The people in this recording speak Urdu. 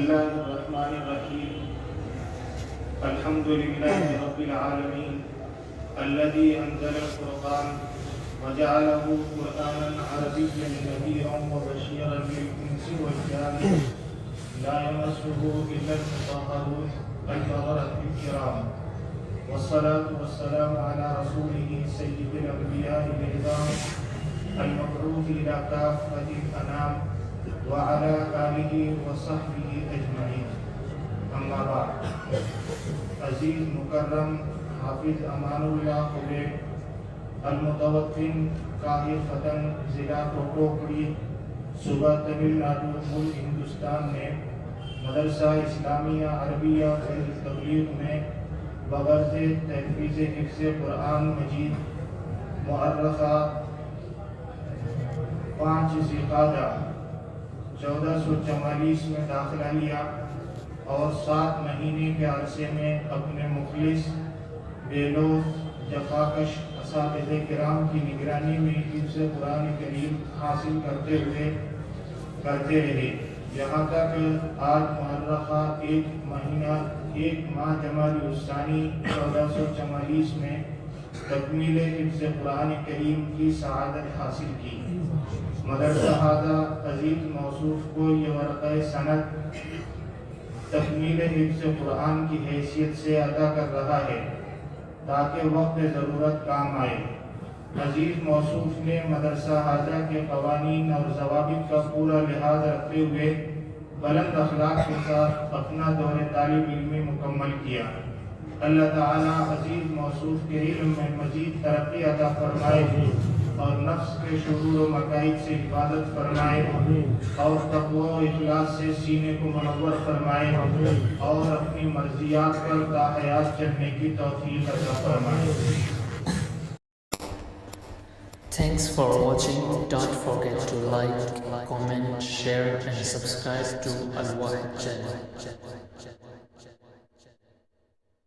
الله الرحمن الرحيم. الحمد لله رب العالمين الذي أنزل الفرقان وجعله قرآنا عربيا نذيرا وبشيرا للإنس والجان لا يمسه إلا المطهرون البررة الكرام، والصلاة والسلام على رسوله سيد الأنبياء العظام المبعوث إلى كافة الأنام وعلى آلہ وصحبہ اجمعین. اما بعد. عزیز مکرم حافظ امان اللہ خبیر المتوطن قاہر فتن ضلع کوکوکڑی صوبہ تمل ناڈو ملک ہندوستان نے مدرسہ اسلامیہ عربیہ فیض تبلیغ میں بغرض تحفیظ حفظ قرآن مجید مؤرخہ 5 ذی-القعدہ 1444 میں داخلہ لیا اور 7 مہینے کے عرصے میں اپنے مخلص بےلوث جفاکش اساتذہ کرام کی نگرانی میں حفظ قرآن کریم حاصل کرتے رہے، یہاں تک آج مؤرخہ 1 ماہ جمادی الثانی 1444 میں تکمیل حفظ قرآن کریم کی سعادت حاصل کی. مدرسہ ہذا عزیز موصوف کو یہ ورقہ سند تکمیل حفظ قرآن کی حیثیت سے عطا کر رہا ہے تاکہ وقت ضرورت کام آئے. عزیز موصوف نے مدرسہ ہذا کے قوانین اور ضوابط کا پورا لحاظ رکھتے ہوئے بلند اخلاق کے ساتھ اپنا دور طالب علمی مکمل کیا. اللہ تعالیٰ عزیز موصوف کے علم میں مزید ترقی عطا فرمائے اور نفس کے شرور و مکائد سے حفاظت فرمائے اور تقوی و اخلاص سے سینے کو منور فرمائے اور اپنی مرضیات پر تا حیات چلنے کی توفیق عطا فرمائے. Thanks for watching. Don't forget to like, comment, share and subscribe to Al Wahid channel.